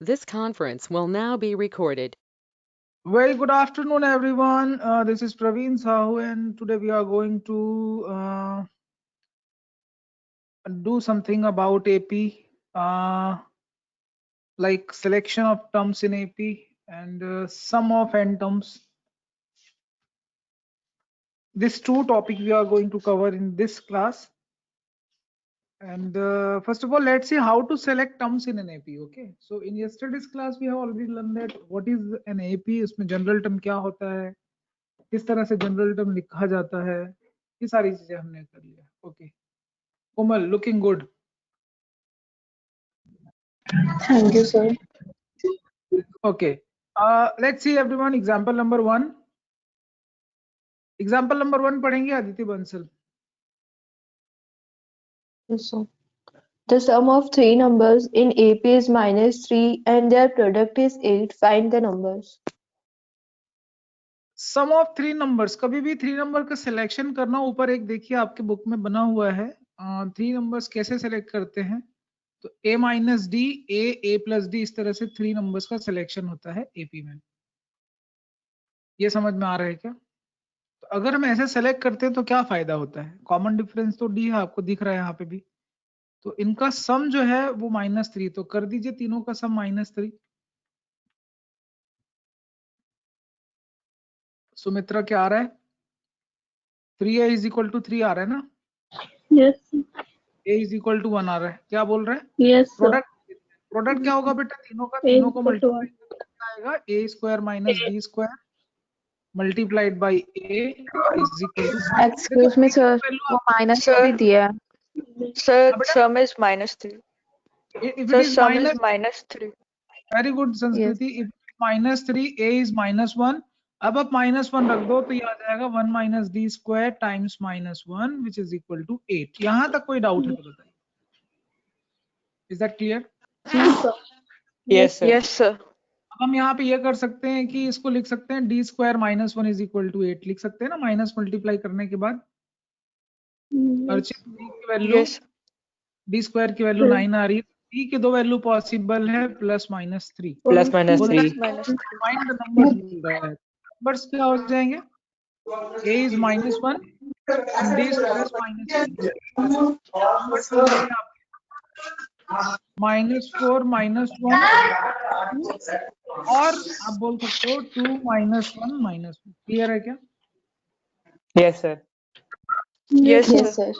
This conference will now be recorded. Very good afternoon, everyone. This is Praveen Sahu, and today we are going to do something about AP, like selection of terms in AP and sum of n terms. This two topic we are going to cover in this class. And first of all, let's see how to select terms in an AP. Okay. So in yesterday's class, we have already learned that what is an AP. इसमें general term क्या होता है, किस तरह से general term लिखा जाता है, ये सारी चीजें हमने कर लिया. Okay Komal, looking good. Thank you, sir. Okay, let's see everyone. Example number 1. Example number 1 पढ़ेंगे Aditya Bansal. Yes, sir. The sum of three numbers in AP is -3 and their product is 8. Find the numbers. Sum of three numbers. कभी भी three number का selection करना, ऊपर एक देखिए आपके book में बना हुआ है. थ्री नंबर्स कैसे सेलेक्ट करते हैं, तो a minus d, a plus D, इस तरह से थ्री नंबर्स का सिलेक्शन होता है एपी में. ये समझ में आ रहा है क्या? तो अगर हम ऐसे सेलेक्ट करते हैं तो क्या फायदा होता है? कॉमन डिफरेंस तो डी है, आपको दिख रहा है यहाँ पे भी. तो इनका सम जो है वो -3, तो कर दीजिए तीनों का सम -3. सुमित्रा क्या आ रहा है? 3a इज इक्वल टू 3 आ रहा है ना? Yes. a is equal to 1 आ रहा है. क्या बोल रहा है? Yes, sir. प्रोडक्ट क्या होगा बेटा? तीनों को मल्टीप्लाई आएगा, a square minus b square multiplied by a is equal to. Excuse me, sir. वो minus Sir. भी दिया है. Sir, sum is -3. If Sir, it is sum minus, is -3. very good Sanskriti. If -3, a is -1. अब आप -1 रख दो तो ये आ जाएगा 1 minus d square times -1 which is equal to 8. यहां तक कोई डाउट है तो बताइए. Is that clear? Yes, sir. Yes, sir. अब हम यहाँ पे ये कर सकते हैं कि इसको लिख सकते हैं d square -1 is equal to 8 लिख सकते हैं ना, माइनस मल्टीप्लाई करने के बाद. अर्चित, डी की वैल्यू, डी स्क्वायर की वैल्यू 9 आ रही है. डी की दो वैल्यू पॉसिबल है, +-3. +-3. फाइंड द नंबर्स मिल रहा है. नंबर्स क्या हो जाएंगे? a is -1 and d square is -3. Numbers हो जाएंगे -4 -1 और आप बोल सकते हो 2 -1 -1. क्लियर है क्या? Yes, sir. Yes, Yes, sir. sir.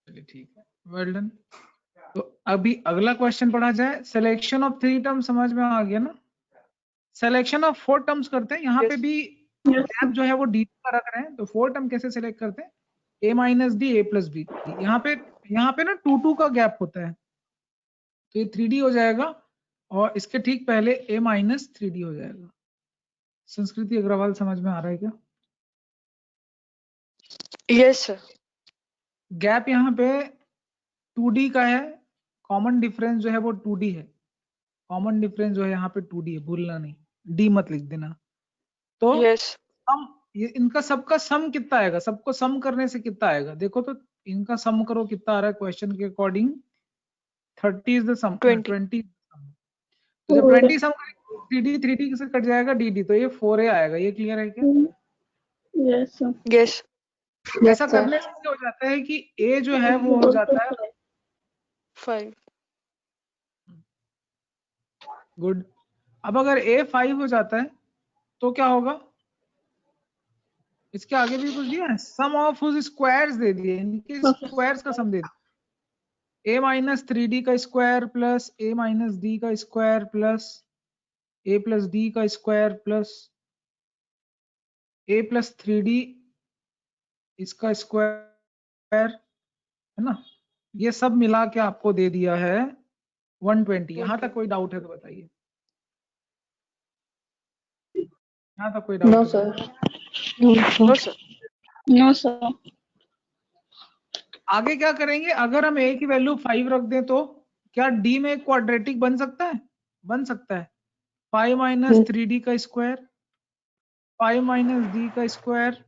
चलिए ठीक है, वेल डन. तो अभी अगला क्वेश्चन पढ़ा जाए. सिलेक्शन ऑफ थ्री टर्म समझ में आ गया ना? सिलेक्शन ऑफ फोर टर्म्स करते हैं. यहाँ पे भी गैप जो है वो डी का रख रहे हैं. तो फोर टर्म कैसे सिलेक्ट करते हैं? a minus d, a plus b. यहाँ पे ना 2 का गैप होता है, तो ये 3d हो जाएगा और इसके ठीक पहले a माइनस 3d हो जाएगा. संस्कृति अग्रवाल समझ में आ रहा है क्या? Yes, sir. गैप यहाँ पे 2d का है. कॉमन डिफरेंस जो है वो 2d है. कॉमन डिफरेंस जो है यहाँ पे 2d है, भूलना नहीं, d मत लिख देना. तो Yes. सम, ये इनका सबका सम कितना आएगा? सबको सम करने से कितना आएगा? देखो तो इनका सम करो कितना आ रहा है क्वेश्चन के अकॉर्डिंग. 30 इज द सम. 20. तो जब 20 सम करेंगे 3d से कट जाएगा dd, तो ये 4a आएगा. ये क्लियर है क्या? Yes, sir. Yes. ऐसा करने से क्या हो जाता है कि a जो है वो हो जाता है 5. गुड. अब अगर a 5 हो जाता है तो क्या होगा? इसके आगे भी कुछ दिया है, सम ऑफ हुज स्क्वायर्स दे दिए, इनके स्क्वायर्स का सम दे दिया. a माइनस 3d का square plus a minus d का square plus a plus d का square plus a plus 3d इसका स्क्वायर है ना. ये सब मिला के आपको दे दिया है 120. यहाँ तक कोई डाउट है तो बताइए. यहाँ तक कोई doubt? No, sir. No, sir. No, sir. आगे क्या करेंगे? अगर हम a की वैल्यू 5 रख दें तो क्या d में क्वाड्रेटिक बन सकता है? बन सकता है. 5 माइनस 3d का स्क्वायर, 5 माइनस d का स्क्वायर,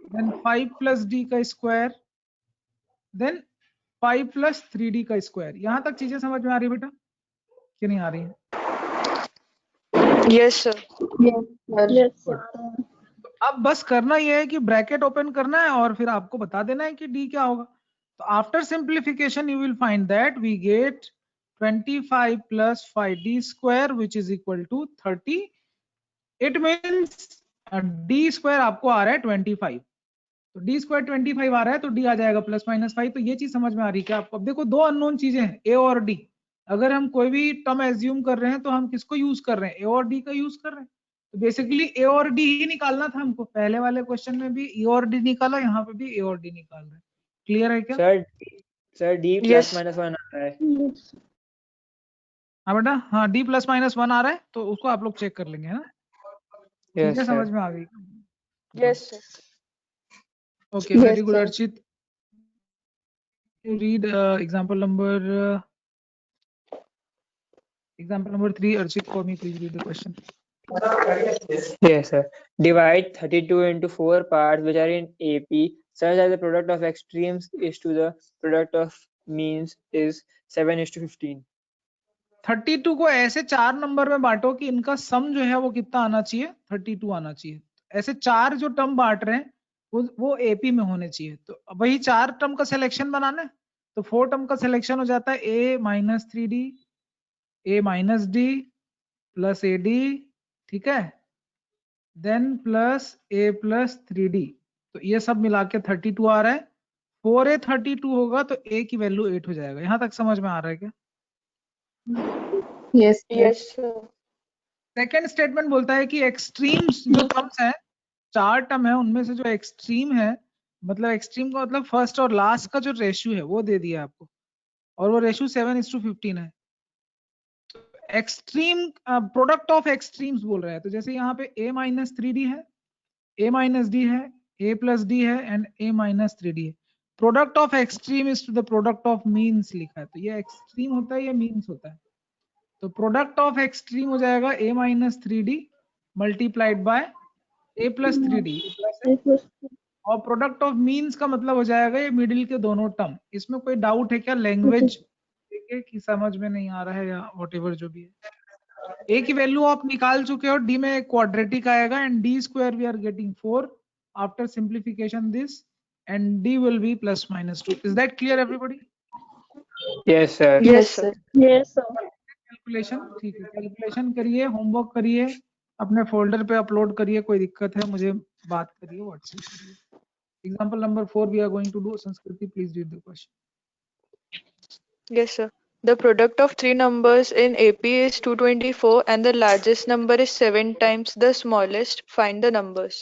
देन 5 प्लस d का स्क्वायर, देन 5 प्लस 3d का स्क्वायर. यहाँ तक चीजें समझ में आ रही है बेटा कि नहीं आ रही है? Yes, sir. Yes, sir. अब बस करना ये है कि ब्रैकेट ओपन करना है और फिर आपको बता देना है कि डी क्या होगा। तो after simplification you will find that we get 25 plus 5d square which is equal to 30. It means d square आपको आ रहा है 25, तो d square 25 आ रहा है तो d आ जाएगा प्लस माइनस 5। तो ये चीज समझ में आ रही है क्या आपको? अब देखो दो अननोन चीजें हैं a और d। अगर हम कोई भी टर्म एज्यूम कर रहे हैं तो हम किसको यूज कर रहे हैं? a और d का यूज कर रहे हैं। तो बेसिकली a और d ही निकालना था हमको। पहले वाले क्वेश्चन में भी e और d निकाला, यहाँ पे भी a और d निकाल रहे हैं। क्लियर है क्या? Sir D Yes. Plus minus 1 आ रहा है। हाँ बेटा, हाँ d प्लस माइनस 1 आ रहा है, तो उसको आप लोग चेक कर लेंगे। है ठीक है, यस समझ सर। में आ गई? Yes, sir. Okay, Yes, very good sir. Archit. You read example number 3. Archit, for me, please read the question. Yes sir. Divide 32 into 4 parts which are in AP such that the product of extremes is to the product of means is 7:15. 32 को ऐसे 4 number में बांटो कि इनका सम जो है वो कितना आना चाहिए? 32 आना चाहिए। ऐसे 4 जो टर्म बांट रहे हैं वो एपी में होने चाहिए। तो वही 4 टर्म का सिलेक्शन बनाना है। तो 4 टर्म का सिलेक्शन हो जाता है a minus 3d, a minus d plus ad, ठीक है, then plus a plus 3d। तो ये सब मिला के 32 आ रहा है। 4a 32 होगा तो a की वैल्यू 8 हो जाएगा। यहां तक समझ में आ रहा है क्या? Yes, sir. Yes, sir. Second statement बोलता है कि एक्सट्रीम्स जो टर्म्स हैं, 4 टर्म है, उनमें से जो एक्सट्रीम है, मतलब एक्सट्रीम का मतलब फर्स्ट और लास्ट का जो रेशियो है वो दे दिया आपको, और वो रेशियो 7:15 है। तो एक्सट्रीम प्रोडक्ट ऑफ एक्सट्रीम्स बोल रहा है। तो जैसे यहाँ पे a माइनस 3d है, a माइनस d है, a प्लस d है एंड a माइनस 3d है। Product of extreme is to the product of means लिखा है। तो ये एक्सट्रीम होता है, ये मीन्स होता है। तो प्रोडक्ट ऑफ एक्सट्रीम हो जाएगा a minus 3d multiplied by a plus 3d और प्रोडक्ट ऑफ मीन्स का मतलब हो जाएगा ये मिडिल के दोनों टर्म। इसमें कोई डाउट है क्या? लैंग्वेज कि समझ में नहीं आ रहा है या व्हाटएवर जो भी है। a की वैल्यू आप निकाल चुके हो, d में क्वाड्रेटिक आएगा and d square we are getting 4 after simplification this and d will be plus minus 2। Is that clear everybody? Yes sir. Yes, sir. Yes, sir. Calculation, ठीक है, कैलकुलेशन करिए, होमवर्क करिए, अपने फोल्डर पे upload करिए। कोई दिक्कत है मुझे बात करिए, व्हाट्सएप करिए। Example number 4 we are going to do. Sanskriti, please read the question. Yes, sir. The product of three numbers in AP is 224 and the largest number is 7 times the smallest. Find the numbers.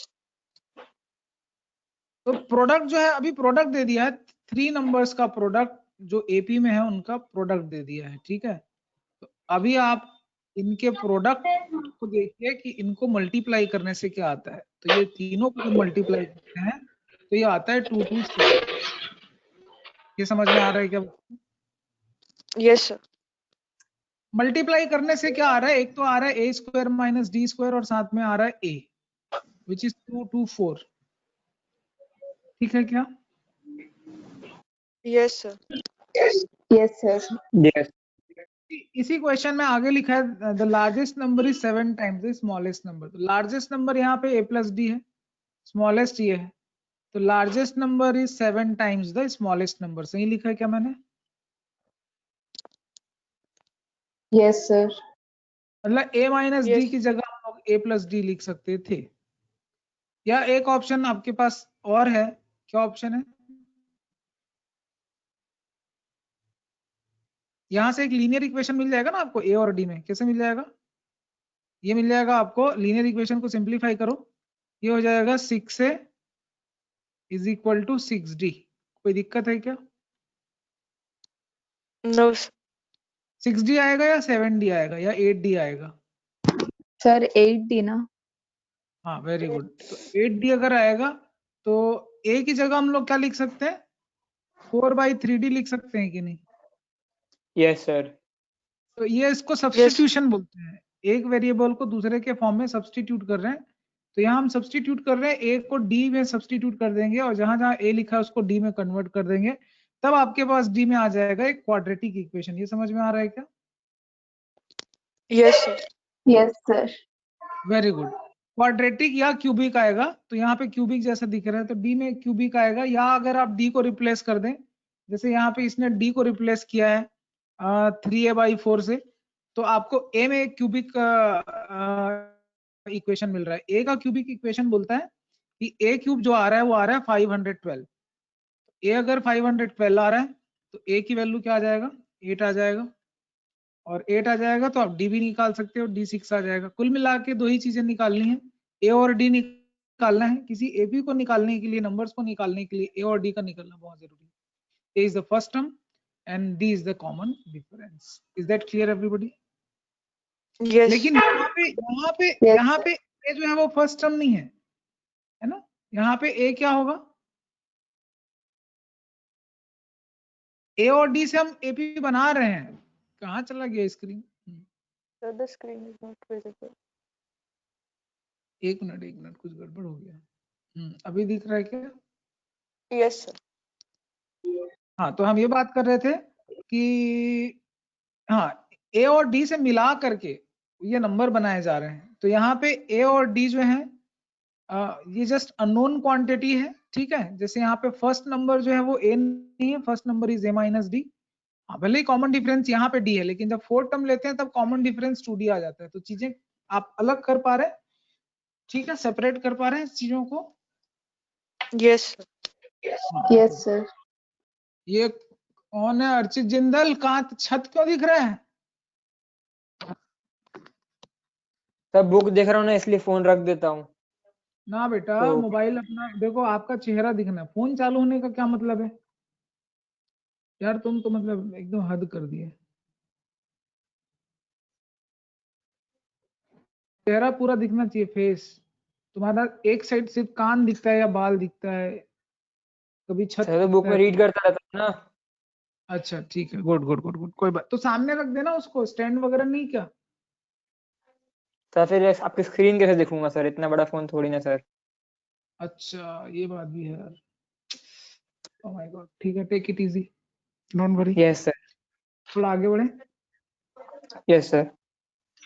तो product जो है, अभी product दे दिया है, 3 numbers का product जो AP में है उनका प्रोडक्ट दे दिया है, ठीक है। तो अभी आप इनके प्रोडक्ट को देखिए कि इनको मल्टीप्लाई करने से क्या आता है। तो ये तीनों को मल्टीप्लाई करते हैं तो ये आता है 2 2 6। ये समझ में आ रहा है क्या? Yes, sir. मल्टीप्लाई करने से क्या आ रहा है? एक तो आ रहा है a square minus d square और साथ में आ रहा है a विच इज 2 2 4। ठीक है क्या? Yes, sir. Yes, sir. Yes. इसी क्वेश्चन में आगे लिखा है the largest number is 7 times the smallest number. तो लार्जेस्ट नंबर यहाँ पे a प्लस d है, स्मॉलेस्ट ये है। तो largest number is 7 times the smallest number. सही लिखा है क्या मैंने? Yes, sir. मतलब a माइनस d Yes. की जगह हम लोग a प्लस d लिख सकते थे। या एक ऑप्शन आपके पास और है, क्या ऑप्शन है? यहां से एक लीनियर इक्वेशन मिल जाएगा ना आपको a और d में। कैसे मिल जाएगा? ये मिल जाएगा आपको, लीनियर इक्वेशन को सिंप्लीफाई करो, ये हो जाएगा 6a is equal to 6d। कोई दिक्कत है क्या? No, sir. 6d आएगा या 7d आएगा या 8d आएगा? सर 8D ना। हाँ, वेरी गुड। तो 8d अगर आएगा तो a की जगह हम लोग क्या लिख सकते हैं? 4/3d लिख सकते हैं कि नहीं? Yes sir. तो ये इसको सब्स्टिट्यूशन बोलते हैं। एक वेरिएबल को दूसरे के फॉर्म में सब्स्टिट्यूट कर रहे हैं। तो यहाँ हम सब्स्टिट्यूट कर रहे हैं, a को d में सब्स्टिट्यूट कर देंगे और जहां जहां a लिखा है उसको d में कन्वर्ट कर देंगे, तब आपके पास d में आ जाएगा एक क्वाड्रेटिक इक्वेशन। ये समझ में आ रहा है क्या? Yes, sir. Yes, sir. Very good. Quadratic या क्यूबिक आएगा, तो यहाँ पे क्यूबिक जैसा दिख रहा है तो डी में क्यूबिक आएगा, या अगर आप डी को रिप्लेस कर दें, जैसे यहाँ पे इसने डी को रिप्लेस किया है 3a/4 से, तो आपको ए में क्यूबिक इक्वेशन मिल रहा है। ए का क्यूबिक इक्वेशन बोलता है कि ए क्यूब जो आ रहा है वो आ रहा है 512। ए अगर 512 आ रहा है तो ए की वैल्यू क्या आ जाएगा, 8 आ जाएगा, और 8 आ जाएगा तो आप डी भी निकाल सकते हो, डी 6 आ जाएगा। कुल मिला के दो ही चीजें निकालनी है, ए और डी निकालना है। किसी एपी को निकालने के लिए, नंबर्स को निकालने के लिए ए और डी का निकलना बहुत जरूरी है। A is the first term and D is the common difference. Is that clear everybody? Yes. लेकिन यहाँ पे ए जो है वो फर्स्ट टर्म नहीं है ना, यहाँ पे ए क्या होगा, ए और डी से हम एपी बना रहे हैं। कहाँ चला गया screen? So the screen is not visible. एक मिनट कुछ गड़बड़ हो गया। अभी दिख रहा है क्या? Yes, sir. हाँ, तो हम ये बात कर रहे थे कि हाँ, ए और डी से मिला करके ये नंबर बनाए जा रहे हैं। तो यहाँ पे ए और डी जो है ये जस्ट अननोन क्वांटिटी है, ठीक है। जैसे यहाँ पे फर्स्ट नंबर जो है वो ए नहीं है, फर्स्ट नंबर इज a-d। हाँ, भले ही कॉमन डिफरेंस यहाँ पे डी है, लेकिन जब फोर्थ टर्म लेते हैं तब कॉमन डिफरेंस 2d आ जाता है। तो चीजें आप अलग कर पा रहे हैं, ठीक है, सेपरेट कर पा रहे हैं इस चीजों को। Yes, sir. Yes, sir. ये कौन है? अर्चित जिंदल, कहाँ छत क्यों दिख रहा है? सब बुक देख रहा हूँ ना, इसलिए फोन रख देता हूँ। ना बेटा, तो- मोबाइल अपना देखो, आपका चेहरा दिखना है, फोन चालू होने का क्या मतलब है यार? तुम तो मतलब एकदम हद कर दिए। चेहरा पूरा दिखना चाहिए, फेस। तुम्हारा एक साइड सिर्फ कान दिखता है या बाल दिखता है, कभी छत सर तो बुक दिखता में है। रीड करता रहता हूँ ना। अच्छा ठीक है, गुड गुड गुड गुड, कोई बात। तो सामने रख देना उसको, स्टैंड वगैरह नहीं क्या? सर फिर आपकी स्क्रीन कैसे दिखूंगा सर, इतना बड़ा फोन थोड़ी ना सर। अच्छा, ये बात भी है यार। ओह माय गॉड, ठीक है, take it easy, don't worry. Yes sir. थोड़ा आगे बढ़े। Yes sir.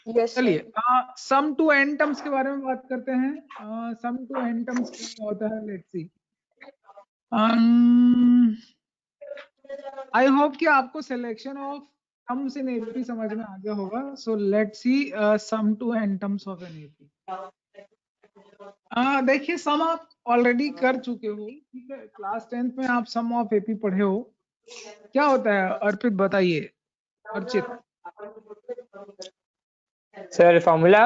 Yes, sir. चलिए, सम टू एन टर्म्स के बारे में बात करते हैं। सम टू एन टर्म्स क्या होता है, लेट्स सी। आई होप कि आपको selection of terms in AP समझ में आ गया होगा। So let's see sum to n terms of an AP. देखिए, सम आप ऑलरेडी कर चुके हो, ठीक है, क्लास 10th में आप सम ऑफ एपी पढ़े हो। क्या होता है अर्पित, बताइए। Archit, sir formula.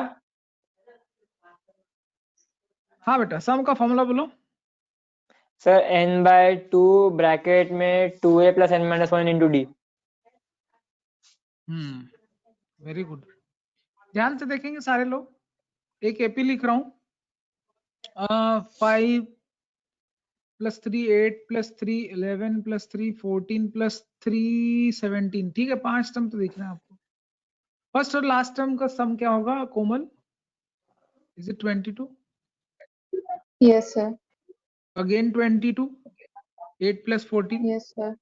हाँ बेटा, सम का फॉर्मूला बोलो। सर n/2 ब्रैकेट में 2a + n-1 × d। Very good. ध्यान से देखेंगे सारे लोग। एक एपी लिख रहा हूँ, 5 + 3 8 + 3 11 + 3 14 + 3 17, ठीक है। 5 टर्म तो दिख रहे हैं आपको। फर्स्ट और लास्ट टर्म का सम क्या होगा Komal? Is it 22? Yes, sir. Again 22, 8 + 14। Yes, sir.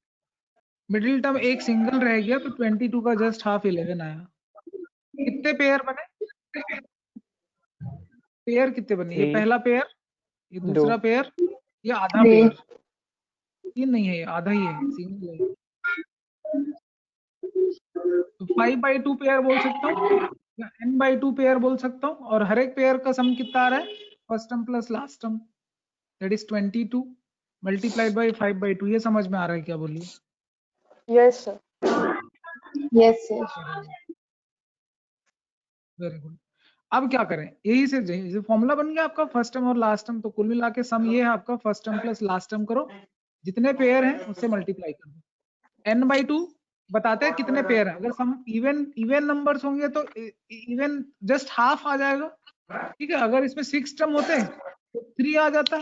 Middle term एक सिंगल रह गया तो 22 का जस्ट हाफ 11 आया। कितने पेयर बने? पेयर कितने बने? ये 3 पहला पेयर, ये 2। दूसरा पेयर, ये आधा 3. पेयर। तीन नहीं है, ये आधा ही है, सिंगल है। तो 5/2 पेयर बोल सकता हूँ या n/2 पेयर बोल सकता हूँ। और हर एक पेयर का सम कितना आ रहा है? First term plus last term, that is 22 multiplied by 5/2। ये समझ में आ रहा है क्या? बोलिए। Yes, sir. Yes, sir. Very good. अब क्या करें? यही से फॉर्मूला बन गया आपका फर्स्ट टर्म और लास्ट टर्म। तो कुल मिला के सम ये है आपका, first term plus last term करो, जितने पेयर हैं उससे मल्टीप्लाई कर दो। n/2 बताते हैं कितने पेयर हैं। अगर सम इवन नंबर्स होंगे तो इवन जस्ट हाफ आ जाएगा, ठीक है। अगर इसमें 6 टर्म होते तो 3 आ जाता,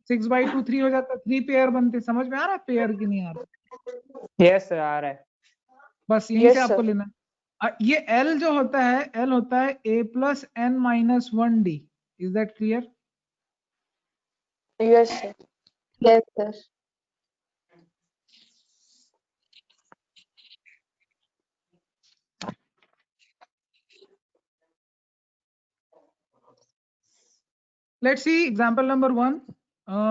6/2 3 हो जाता, 3 पेयर बनते। समझ में आ रहा है पेयर की नहीं आ रहा? यस सर आ रहा है। बस यहीं Yes, से आपको sir. लेना है। ये L जो होता है, L होता है a + n - 1d। Is that clear? Yes, sir. Yes, sir. Let's see example number 1,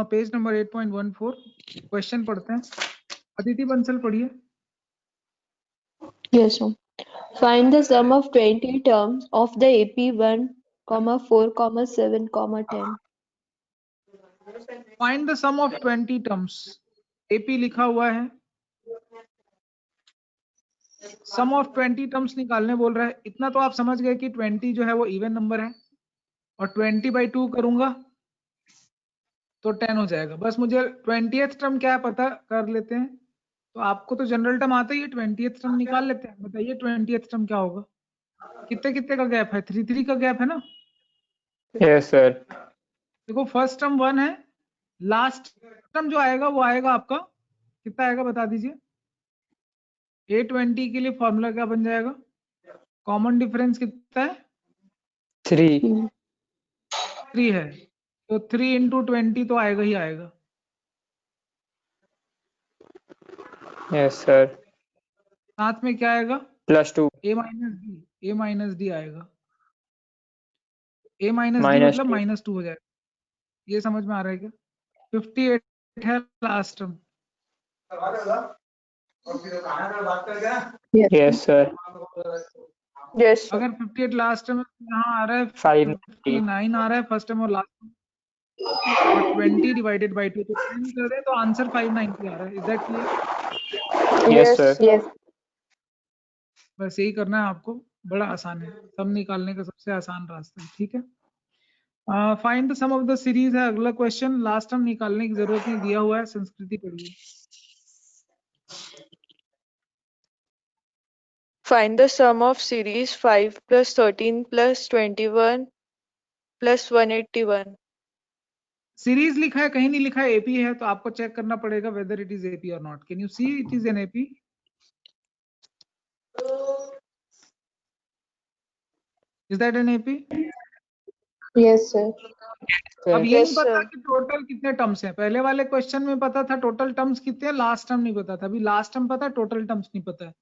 page number 8.14, question पढ़ते हैं। अदिति बंसल पढ़िए। Yes, sir. Find the sum of 20 terms of the AP 1, 4, 7, 10. Find the sum of 20 terms. AP लिखा हुआ है, सम of 20 terms निकालने बोल रहा है। इतना तो आप समझ गए कि 20 जो है वो इवन नंबर है, और 20/2 करूंगा तो 10 हो जाएगा। बस मुझे 20th टर्म क्या है पता कर लेते हैं। तो आपको तो जनरल टर्म आता ही है, 20th टर्म निकाल लेते हैं। बताइए 20th टर्म क्या होगा? कितने कितने का गैप है? 3 का गैप है ना। Yes, sir. देखो फर्स्ट टर्म 1 है, लास्ट टर्म जो आएगा वो आएगा आपका कितना आएगा बता दीजिए। A20 के लिए फॉर्मूला क्या बन जाएगा? कॉमन डिफरेंस कितना है? 3. 3 है, तो 3 into 20 तो आएगा ही आएगा। Yes, sir. साथ में क्या आएगा? +2. A माइनस डी आएगा। A माइनस डी मतलब -2. -2 हो जाएगा। ये समझ में आ रहा है क्या? 58 है last term. Yes, sir. Yes, sir. अगर 58 लास्ट टर्म यहाँ आ रहा है, 590. 59 आ रहा है फर्स्ट टर्म और लास्ट टर्म, और 20 डिवाइडेड बाय 2 तो 10 कर रहे हैं, तो आंसर 590 आ रहा है। Is that clear? Yes, sir. Yes. बस यही करना है आपको, बड़ा आसान है, सम निकालने का सबसे आसान रास्ता है। ठीक है, find the sum of the series है अगला क्वेश्चन। लास्ट टर्म निकालने की जरूरत नहीं, दिया हुआ है। संस्कृति पढ़िए। Find the sum of series 5 plus 13 plus 21 plus 181. Series लिखा है, कहीं नहीं लिखा है एपी है, तो आपको चेक करना पड़ेगा वेदर इट इज एपी और not. Can you see it is an AP? Is that an AP? Yes, sir. अब ये Yes, नहीं पता sir. कि टोटल कितने टर्म्स हैं। पहले वाले क्वेश्चन में पता था टोटल टर्म्स कितने हैं, लास्ट टर्म नहीं पता था। अभी लास्ट टर्म पता है, टोटल टर्म्स नहीं पता है।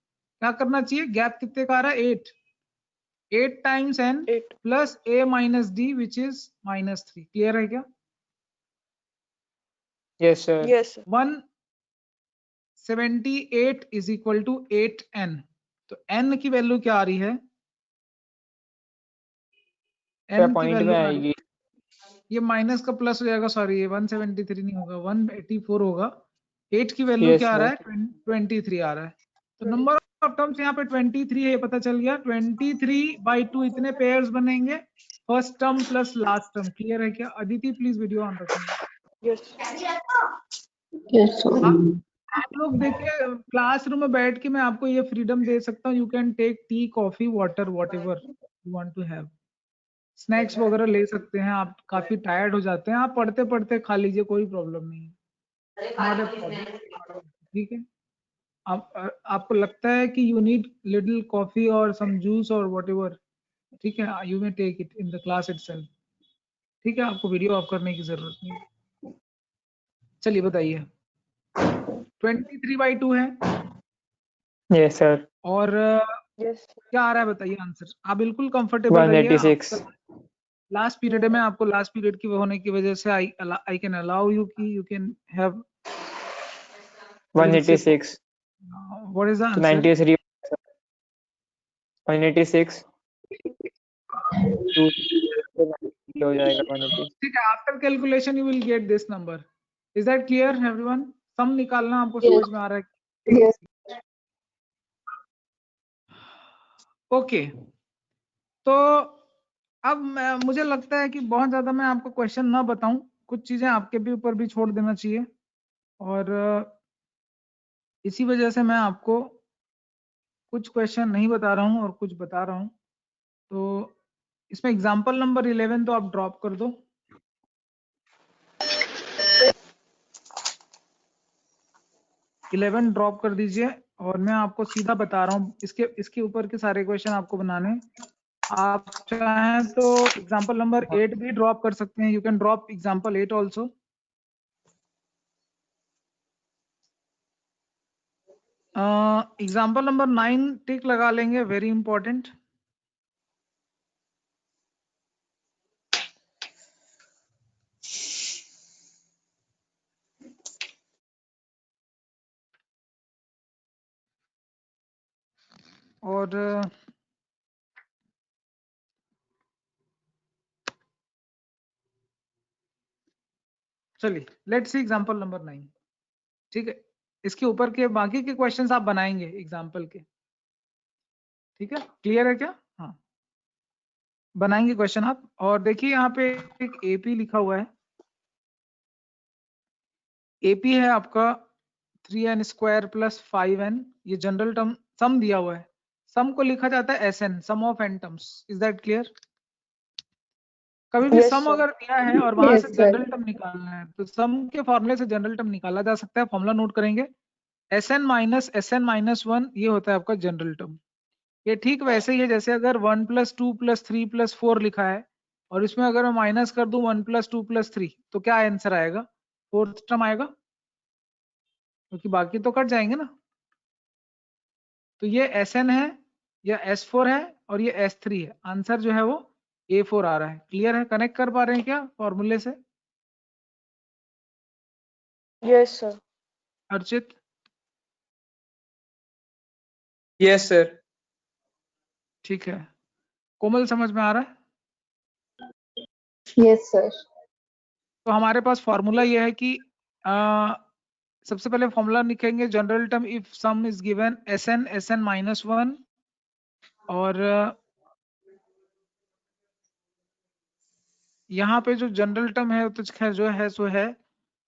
क्या करना चाहिए? गैप कितने का आ रहा है? 8 times n 8. Plus a minus d which is -3। Clear है क्या? Yes, sir. Yes, sir. 178 is equal to 8n। तो n की वैल्यू क्या आ रही है? क्या n की पॉइंट में वैल्यू आ रही आएगी? है, ये माइनस का प्लस हो जाएगा। सॉरी, ये 173 नहीं होगा, 184 होगा। 8 की वैल्यू Yes, क्या आ sir. रहा है? 23 आ रहा है। तो नंबर ऑफ टर्म्स यहाँ पे 23 है, ये पता चल गया। 23/2 इतने पेयर्स बनेंगे, first term plus last term. Clear है क्या? अदिति प्लीज वीडियो ऑन रखना। Yes. Yes, sir. आप लोग देखिए, क्लासरूम में बैठ के मैं आपको ये फ्रीडम दे सकता हूँ, you can take tea, coffee, water, whatever you want to have. Snacks वगैरह ले सकते हैं। आप काफी टायर्ड हो जाते हैं, आप पढ़ते पढ़ते खा लीजिए, कोई प्रॉब्लम नहीं है। Not a problem. ठीक है, आपको लगता है कि यू नीड लिटिल कॉफी और सम जूस और वॉट एवर, ठीक है, you may take it in the class itself. ठीक है, आपको वीडियो ऑफ करने की जरूरत नहीं। चलिए बताइए। 23/2 है, Yes, sir. और Yes. क्या आ रहा है बताइए आंसर। आप बिल्कुल कंफर्टेबल रहिए। 186. लास्ट पीरियड है, मैं आपको लास्ट पीरियड की होने की वजह से आई कैन अलाउ यू कि you can have 186. What is the तो आंसर? 93. 186. 2 हो जाएगा 180. ठीक है, after calculation you will get this number. Is that clear everyone? Sum निकालना आपको Yes. समझ में आ रहा है? Yes. ओके, तो अब मुझे लगता है कि बहुत ज्यादा मैं आपको क्वेश्चन ना बताऊं, कुछ चीजें आपके भी ऊपर भी छोड़ देना चाहिए, और इसी वजह से मैं आपको कुछ क्वेश्चन नहीं बता रहा हूं और कुछ बता रहा हूं। तो इसमें एग्जाम्पल नंबर 11 तो आप ड्रॉप कर दो। इलेवन ड्रॉप कर दीजिए, और मैं आपको सीधा बता रहा हूँ, इसके ऊपर के सारे क्वेश्चन आपको बनाने। आप चाहें तो एग्जाम्पल नंबर 8 भी ड्रॉप कर सकते हैं। You can drop example 8 also. Example number 9 टिक लगा लेंगे, वेरी इंपॉर्टेंट। और चलिए लेट्स सी एग्जांपल नंबर 9। ठीक है, इसके ऊपर के बाकी के क्वेश्चंस आप बनाएंगे एग्जांपल के। ठीक है, क्लियर है क्या? हाँ, बनाएंगे क्वेश्चन आप। और देखिए यहाँ पे एक एपी लिखा हुआ है। एपी है आपका 3n स्क्वायर प्लस 5n, ये जनरल टर्म सम दिया हुआ है। सम को लिखा जाता है SN, sum of n terms. Is that clear? कभी भी Yes, सम sir. अगर दिया है और वहां से Yes, sir. जनरल टर्म निकालना है तो सम के फॉर्मूले से जनरल टर्म निकाला जा सकता है। फॉर्मूला नोट करेंगे, एसएन माइनस 1 ये होता है आपका जनरल टर्म। ये ठीक वैसे ही है जैसे अगर 1 + 2 + 3 + 4 लिखा है और इसमें अगर मैं माइनस कर दूं 1 + 2 + 3 तो क्या आंसर आएगा? फोर्थ टर्म आएगा, क्योंकि बाकी तो कट जाएंगे ना। तो ये एसएन है, या S4 है और ये S3 है। आंसर जो है वो A4 आ रहा है। क्लियर है? कनेक्ट कर पा रहे हैं क्या फॉर्मूले से? Yes, sir. Archit? Yes, sir. ठीक है, कोमल समझ में आ रहा है? Yes, sir. तो हमारे पास फॉर्मूला ये है कि सबसे पहले फॉर्मूला लिखेंगे general term if some is given SN -1 और यहाँ पे जो जनरल टर्म है तो खैर जो है सो है,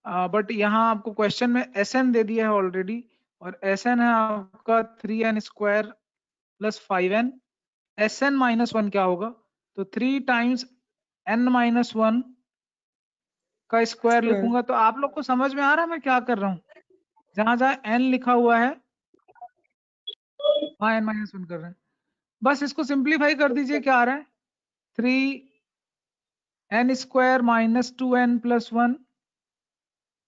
बट यहाँ आपको क्वेश्चन में SN दे दिया है ऑलरेडी और SN है आपका 3n square plus 5n। SN -1 क्या होगा? तो 3 टाइम्स n -1 का स्क्वायर लिखूंगा। तो आप लोग को समझ में आ रहा है मैं क्या कर रहा हूँ? जहां जहां n लिखा हुआ है वहां n -1 कर रहे हैं। बस इसको सिंप्लीफाई कर दीजिए, क्या आ रहा है? 3n square minus 2n plus 1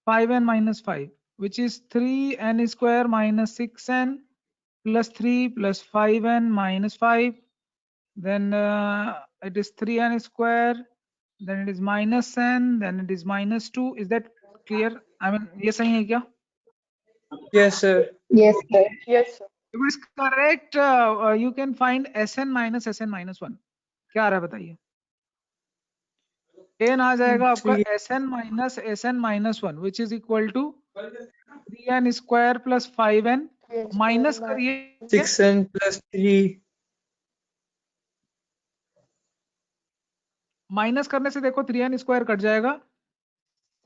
5n minus 5, which is 3n square minus 6n plus 3 plus 5n minus 5. Then it is 3n square, then it is minus n, then it is minus 2. Is that clear? I mean, ये सही है क्या? Yes, sir. Yes, sir. Yes, sir. If it is correct, you can find Sn minus 1. क्या आ रहा है बताइए? n आ जाएगा आपका Sn minus 1, which is equal to 3n square plus 5n minus करिए 6n plus 3. माइनस करने से देखो 3n स्क्वायर कट जाएगा,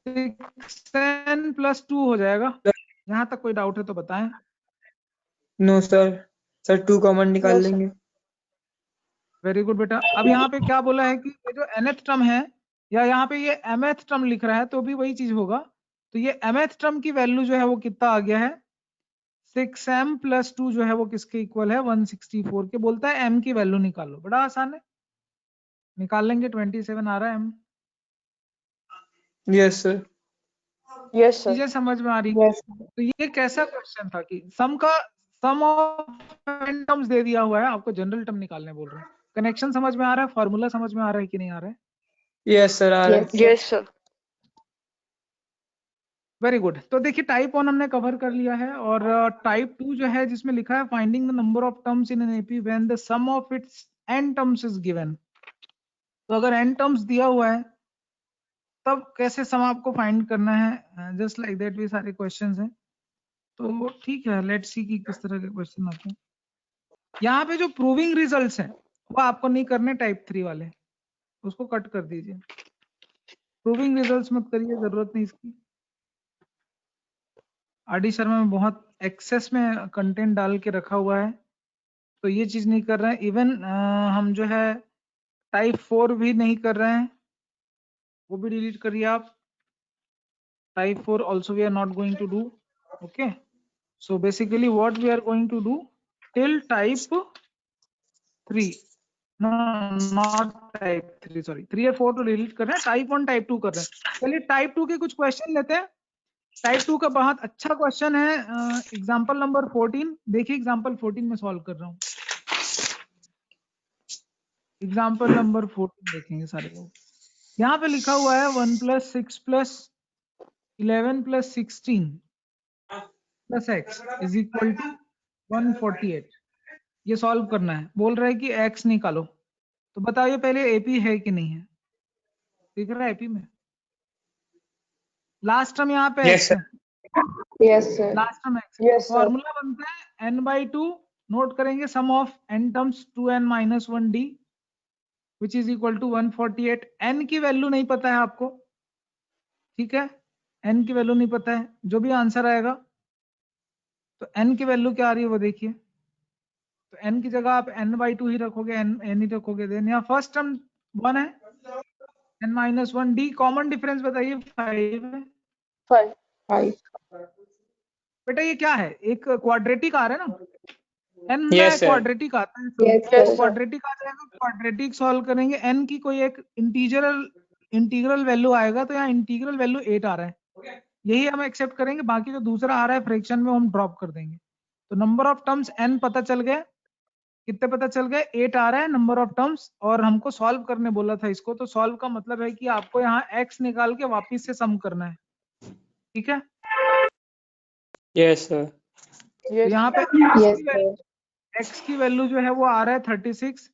6n प्लस 2 हो जाएगा। यहाँ तक कोई डाउट है तो बताएं। No, sir. Sir, 2 कॉमन निकाल Yes, sir. लेंगे. वेरी गुड बेटा। अब यहाँ पे क्या बोला है कि ये जो nth टर्म है या यहाँ पे ये mth टर्म लिख रहा है तो भी वही चीज होगा। तो ये mth टर्म की वैल्यू जो है वो कितना आ गया है? 6m प्लस 2 जो है वो किसके इक्वल है? 164 के। बोलता है m की वैल्यू निकालो। बड़ा आसान है, निकाल लेंगे। 27 आ रहा है m। Yes, sir. Yes, sir. चीजें समझ में आ रही है? Yes, sir. तो ये कैसा क्वेश्चन था कि सम ऑफ n टर्म्स दे दिया हुआ है, आपको जनरल टर्म निकालने बोल रहे हैं। कनेक्शन समझ में आ रहा है? फॉर्मूला समझ में आ रहा है कि नहीं आ रहा है? Yes, sir. आ रहा है. Yes, sir. Yes, sir. Very good. तो देखिए टाइप 1 हमने कवर कर लिया है और टाइप 2 जो है जिसमें लिखा है finding the number of terms in an AP when the sum of its n terms is given. तो अगर n टर्म्स दिया हुआ है तब कैसे सम आपको फाइंड करना है, जस्ट लाइक दैट भी सारे क्वेश्चंस हैं। तो ठीक है, लेट्स सी कि किस तरह के क्वेश्चन आते हैं। यहाँ पे जो प्रूविंग रिजल्ट्स हैं वो आपको नहीं करने, टाइप 3 वाले, उसको कट कर दीजिए। प्रूविंग रिजल्ट्स मत करिए, जरूरत नहीं इसकी। आरडी शर्मा में बहुत एक्सेस में कंटेंट डाल के रखा हुआ है, तो ये चीज नहीं कर रहे हैं। इवन हम जो है टाइप 4 भी नहीं कर रहे हैं, वो भी डिलीट करिए आप। Type 4 also we are not going to do. Okay, so basically what we are going to do till type 3, no, not type 3, sorry, 3 और 4 तो डिलीट कर रहे हैं, टाइप 1 टाइप 2 कर रहे हैं। चलिए टाइप 2 के कुछ क्वेश्चन लेते हैं। टाइप 2 का बहुत अच्छा क्वेश्चन है, एग्जांपल नंबर 14। देखिए एग्जांपल 14 में सॉल्व कर रहा हूँ। एग्जांपल नंबर 14 देखेंगे सारे लोग। यहाँ पे लिखा हुआ है 1 + 6 + 11 + 16 + x is equal to 148। ये सॉल्व करना है। बोल रहा है कि x निकालो, तो बताइए पहले एपी है कि नहीं है। दिख रहा है एपी में? लास्ट टर्म यहाँ पे Yes, x sir. है, Yes, sir. Last term x। Yes, sir. Formula बनता है n/2, नोट करेंगे sum of n terms 2n-1d which is equal to 148। n की वैल्यू नहीं पता है आपको, ठीक है, n की वैल्यू नहीं पता है, जो भी आंसर आएगा तो n की वैल्यू क्या आ रही है वो देखिए। तो n की जगह आप n/2 ही रखोगे, n ही रखोगे। देन यहाँ फर्स्ट टर्म 1 है, n-1d, कॉमन डिफरेंस बताइए 5 है। 5. बेटा ये क्या है, एक क्वाड्रेटिक आ रहा है ना, n में Yes, sir. क्वाड्रेटिक आता है, Yes, sir. क्वाड्रेटिक आ जाएगा, क्वाड्रेटिक सॉल्व करेंगे, n की कोई एक इंटीग्रल वैल्यू आएगा, तो यहाँ इंटीग्रल वैल्यू 8 आ रहा है, यही हम एक्सेप्ट करेंगे, बाकी जो दूसरा आ रहा है फ्रैक्शन में हम ड्रॉप कर देंगे। तो नंबर ऑफ टर्म्स n पता चल गए, कितने पता चल गए, 8 आ रहा है नंबर ऑफ टर्म्स, और हमको सॉल्व करने बोला था इसको, तो सॉल्व का मतलब है कि आपको यहाँ x निकाल के वापिस से सम करना है, ठीक है। Yes, sir. तो Yes. यहाँ पे Yes, sir. x की वैल्यू जो है वो आ रहा है 36।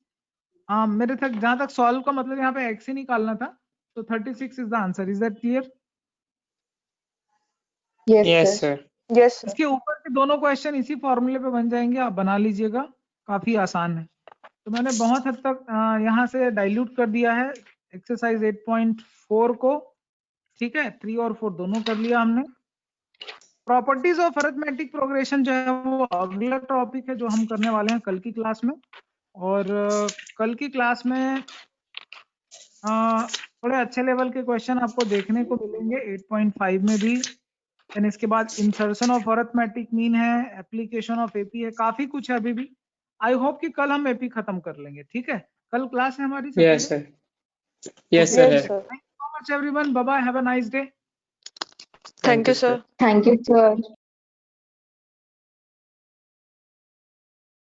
हाँ, मेरे तक जहां तक सॉल्व का मतलब यहाँ पे x ही निकालना था, तो 36 is the answer. Is that clear? Yes, Yes, sir. sir. Yes, sir. इसके ऊपर के दोनों क्वेश्चन इसी फॉर्मूले पे बन जाएंगे, आप बना लीजिएगा, काफी आसान है। तो मैंने बहुत हद तक यहाँ से डाइल्यूट कर दिया है एक्सरसाइज 8.4 को, ठीक है, 3 और 4 दोनों कर लिया हमने। प्रॉपर्टीज ऑफ अरिथमेटिक प्रोग्रेशन जो है वो अगला टॉपिक है जो हम करने वाले हैं कल की क्लास में, और कल की क्लास में थोड़े अच्छे लेवल के क्वेश्चन आपको देखने को मिलेंगे 8.5 में भी। एंड इसके बाद इंसर्शन ऑफ अरिथमेटिक मीन है, एप्लीकेशन ऑफ एपी है, काफी कुछ है अभी भी। आई होप कि कल हम एपी खत्म कर लेंगे, ठीक है। कल क्लास है हमारी Yes, Saturday. sir. Yes, sir. Yes, sir. Thank you so much everyone, bye bye, have a nice day. Thank you, sir. Thank you, sir.